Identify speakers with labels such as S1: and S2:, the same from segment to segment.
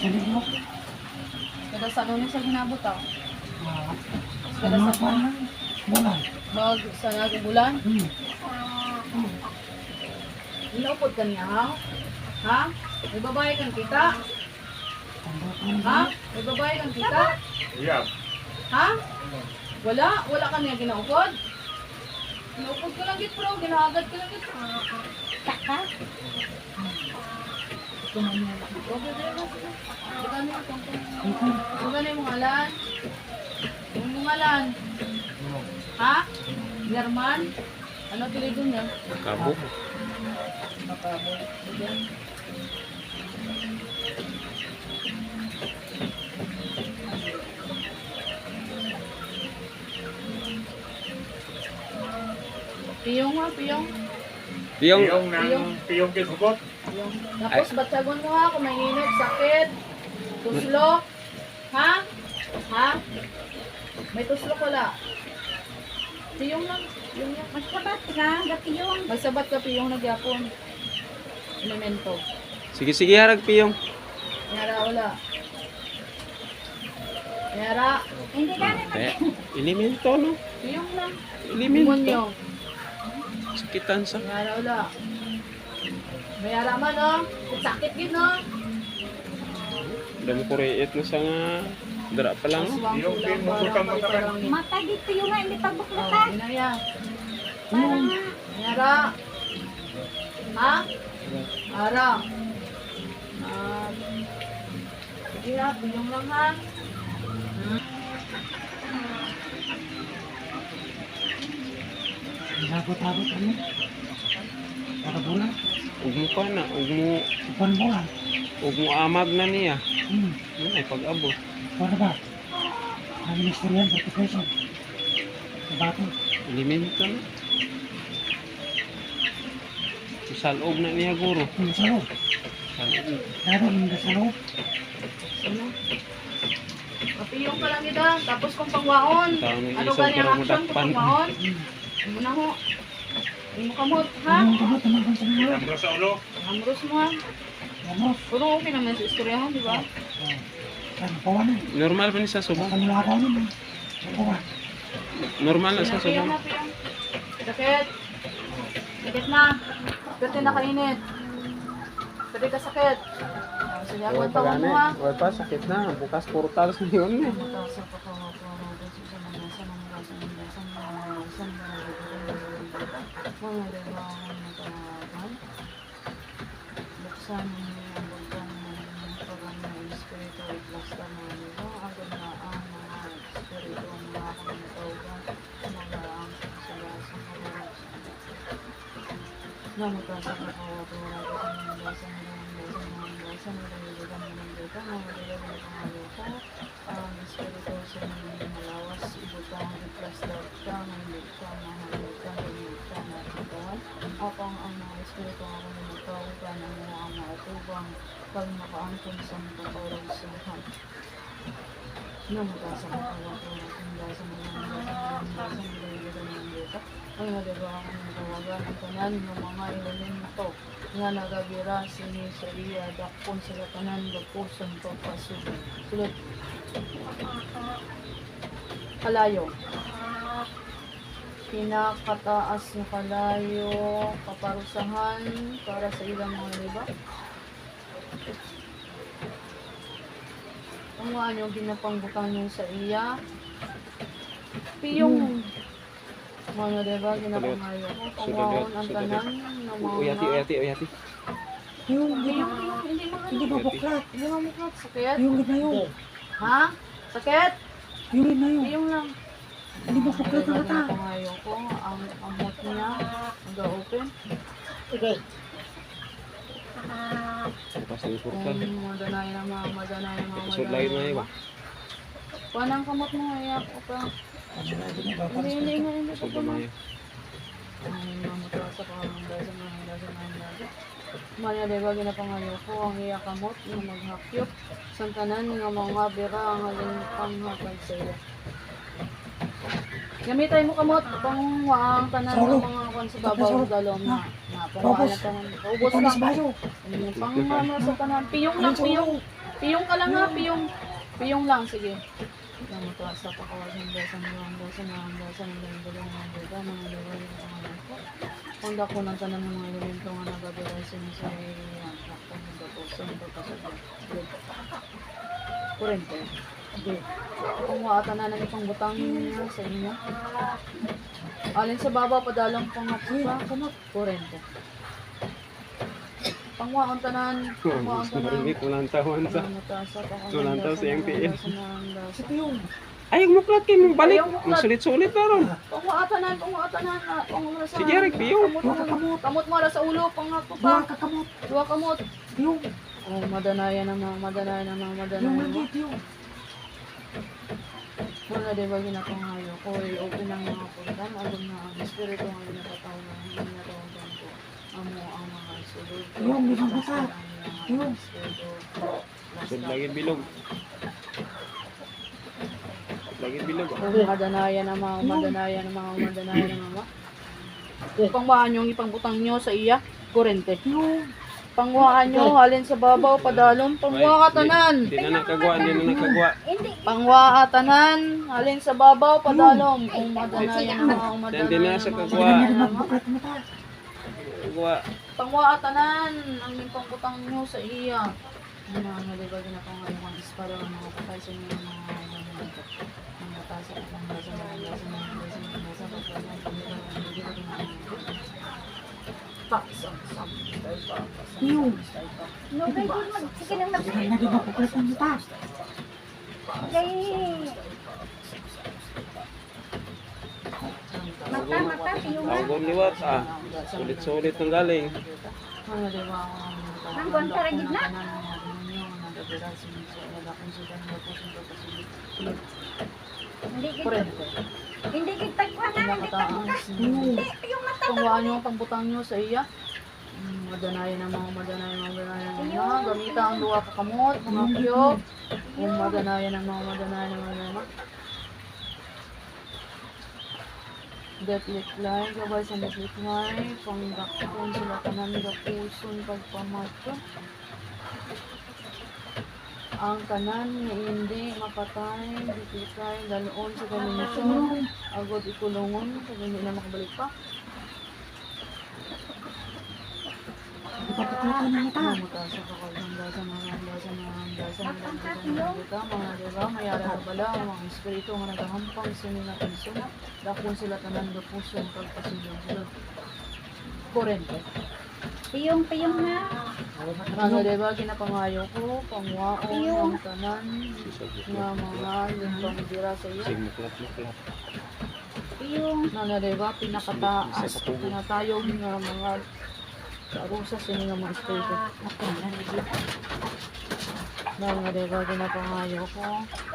S1: Kada sa lunes sa ginabot ah.
S2: Kada sa bulan.
S1: Mag sa nagbulan. Inaupod ka niya ha? Ha? May babae kang kita? Ha? May babae kang kita?
S3: Yeah.
S1: Ha? Wala? Wala ka niya ginaupod? Ginaupod ka lang git bro, ginahagad ka lang git.
S2: Taka.
S1: Gani mong alan? Yung mong alan? Ha? German? Ano pilido niya?
S4: Kabo.
S1: Makabo. Diyan. Piyong ha, piyong.
S4: Piyong.
S3: Piyong kisubot.
S1: Piyong. Tapos batsagon mo ha, kung may init, sakit, tuslok. Ha? Ha? May tuslok wala. Piyong lang. Piyong lang.
S2: Magsabat ka, gatiyong.
S1: Magsabat ka piyong nagyapon. Elemento.
S4: Sige, harag piyong.
S1: Yara wala. Yara.
S2: Hindi ka naman.
S4: Elemento, no?
S1: Piyong lang.
S4: Elemento.
S1: Demonyo.
S4: Sakitan sa.
S1: Yara wala. May yara man oh. Sakit gid no.
S4: Dami ko reet na sa nga. Dara pa lang. no?
S3: Piyong mukutang makakan.
S2: Mata dito yung nga, hindi pagbukla
S1: Oh,
S2: ka.
S1: inaya.
S2: Para nga.
S1: Yara. Ha? Ara. Sige ha, piyong lang ha.
S2: Labot-labot kami. Para bulan.
S4: Ug mo ka na.
S2: Ipan bulan.
S4: Ug mo amag na niya. Yun ay pag-abot.
S2: Para ba? Ang ministerial certification. Bato.
S4: Elemento, no? Sa loob na niya, guro.
S2: Yung sa loob.
S4: Sa loob.
S2: Lalo yung sa loob.
S1: Ano? Kapiyong ka lang ida. Tapos kung pangwaon.
S4: Taon ng
S1: Ano
S4: isang
S1: ba niyang
S4: para
S1: action kung
S4: madakpan.
S1: pangwaon? Ano na ho? Hindi mo kamot, ha?
S2: Yung kamot naman kung sa loob.
S3: Amro sa ulo.
S1: Amros mo ha?
S2: Vamos.
S1: Pero okay naman sa istoryahan, di ba?
S2: Ano pa wala?
S4: Normal pa ni sa subong.
S2: Kanilagaw naman. Ano ba?
S4: Normal na sa
S1: Piyong
S4: subong.
S1: na, piyong. Sakit. Sakit na. Sakit na kainit. Sakit ka sakit. Sige,
S4: Huwag
S1: agad
S4: pa
S1: tawag
S4: gani.
S1: mo ha.
S4: Huwag pa, sakit na. Bukas portal sa yun eh.
S1: Buksan mo ang bugtong ng pagano ng espiritu at basta mo nila agad na ang mga espiritu ang mga kamatawagan mga ang sila sa kawalan namuta sa kakawat wala ka sa mga basa ang espiritu sa mga malawas ibutang iplas daw ng lukta mga lukta na katawan apang ang mga espiritu ako na magkawagan ang mga mautubang pag makaangkon sa mga kawalan sa buhan namuta sa kakawat wala kang basa ang nagagawa ko ng tawagan ang tanan ng mga elemento nga nagagira sini sa iya dakpon sa tanan dapusan pagpasubig sulod kalayo pinakataas na kalayo kaparusahan para sa ilang mga liba ang mga nyo ginapangbutan nyo sa iya piyong mga diba ginapangayo ko pangwaon ang tanan ng mga
S4: Uyati.
S2: Yung
S1: hindi
S2: ba buklat?
S1: hindi mo mukha sakit
S2: Yung na yun.
S1: ha? sakit?
S2: Yung na yun.
S1: piyong lang
S2: Hindi ba buklat ang mata?
S1: ginapangayo ko ang amot niya ga-open
S4: Bukas na yung portal.
S1: kung madanay na mga
S4: Isod lagi na iba.
S1: kuha ng kamot mo iyak o pa hindi
S4: Isod na mayo.
S1: ang mamutla sa panganganda sa mga Manya diba ginapangayo ko ang iya kamot nga maghakyop sa tanan nga mga bira ang halin panghakad sa iya. Gamitay mo kamot pang ang tanan ng mga kwan sa babaw dalom na pangwala tanan. Ubos
S2: Panis
S1: lang.
S2: bayo.
S1: Pang sa tanan piyong lang piyong. Piyong ka lang ha, piyong. Piyong lang, sige. Yang mataasa pa kawasan dasan ng dasan ng dasan ng dasan ng dasan ng dasan ng pangalan ko. Kung dako ng tanan ng mga elemento nga nagabira sa iya, nakita mo daw sa ito kasabot. Kurente. Okay. Kung waata na nang itong butang niya sa inyo. Alin sa baba, padalang pangapsa, kurente. Pangwaon tanan, pangwaon tanan.
S4: Sumarimik, walang taon sa. Walang taon sa MPL.
S2: Si Piyong.
S4: Ay, muklat kayo mong balik.
S1: Ayaw muklat.
S4: Magsulit-sulit na ron.
S1: Pangwaatanan, sa...
S4: Sige, Rick, piyong.
S1: Kamot mo sa ulo, pangako
S2: Buha
S1: pa.
S2: ka kamot.
S1: Dua kamot.
S2: Piyong.
S1: Oh, madanayan na mga,
S2: Piyong
S1: madanayan
S2: lagi,
S1: mo.
S2: Piyong.
S1: Wala diba ginapangayo ko, open ang mga puntan, alam na ang espiritu ang ginapataw na hindi natawagan ko. Amo ang mga sulod.
S2: Yung, limang basa. Yung.
S4: Sud lagi bilog. Lagi bilog.
S1: Kung madanayan ang mga, madanayan ang mga. Pangwaan yung ipangbutang nyo sa iya, kurente.
S2: Piyong.
S1: Pangwaan nyo, halin sa babaw, padalon, pangwa tanan.
S4: Di na nakagawa, di na nakagawa.
S1: Pangwa tanan, halin sa babaw, padalom. Kung madanayan ang mga,
S4: Hindi na sa
S1: madanayan ang
S4: kagwa.
S1: mga.
S2: Buklat mo ta.
S4: Kagawa.
S1: Pangwa tanan, ang ipangbutang nyo sa iya. Ano nga, di ba ginapangayong mga isparo ng mga patay sa inyo ng mga tasa at mga basa ng basa
S2: Piyong.
S5: No, kay di mag sige nang mag
S2: Sige na di ba buklat mo ta.
S5: kay mata piyong na.
S4: Tawgon liwat ah. Sulit-sulit ng galing.
S1: Ano di ba
S5: Nang buwan ka rin gitna? Hindi kita hindi kita kwa na hindi kita. Hindi piyong mata.
S1: Pangwaan nyo ang pangbutang nyo sa iya. Madanayan ang mga gamita ang duwa ka kamot, mga piyo. Kung madanayan ang mga Detlit line, gabay sa detlit line, panggakon sila kanan gapuson pagpamatyo. Ang kanan nga hindi mapatay, detlit line, daloon sa kalimutan, agod ikulungon, kung hindi na makabalik pa.
S2: Di ba buklatan mo ta.
S1: Mga diba, mayara na bala, ang mga espiritu nga nagahampang sini na piso, dakon sila tanan do puso ang pagpasilong sila. Kurente.
S5: Piyong na.
S1: Ano diba, ginapangayo ko, pangwaon ang tanan, nga mga limbang dira sa iyo.
S4: Sige, muklat.
S5: Piyong
S1: Ano diba, pinakataas, pinatayog nga mga karusa sini nga mga espiritu. Mga diba, ginapangayo ko,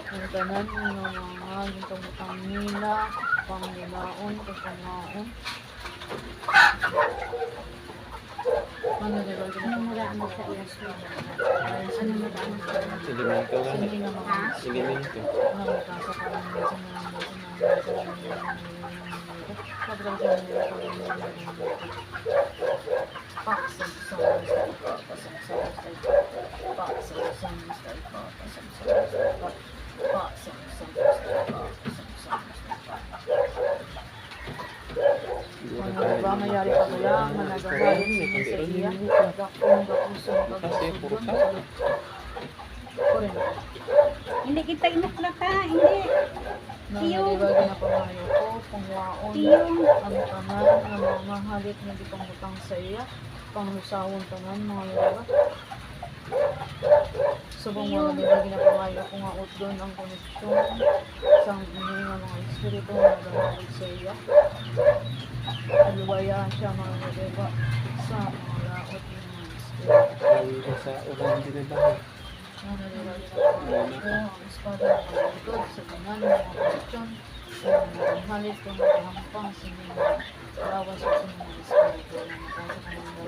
S1: ang tanan nga mga gintang nila, panggilaon, pagpangaon. Ano diba, ginapangayo ko, ano na ba ang
S4: Elemento nga.
S1: sini nga mga
S4: Elemento.
S1: Diba, mayari pa kaya ang managawain siya sa iya. Dakong gapuso pagpasilong. Kurente.
S5: hindi kita inuklata. Hindi.
S1: Mga diba ginapangayo ko, pangwaon,
S5: Piyong.
S1: ang tanan, ang mga halit na di pang butang sa iya, panglusawon tanan, mga diba. Subang mga diba ginapangayo ko nga ut doon ang koneksyon sa mga espiritu na nagahalit sa iya. Aluwaya siya mga diba sa mga laot ng mga espiritu.
S4: Ang sa ulan din na bahay.
S1: Mga diba ginapangayo ko, ang espada ng mga likod sa tanan, mga koneksyon, ang halit kung naghahampang sa mga lawas sa mga espiritu na nakasa ka ng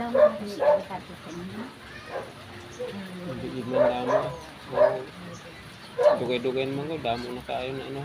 S5: Hindi ko sabi sa inyo.
S4: Hindi man damo. Dugay-dugay naman ko, damo na kayo na ano.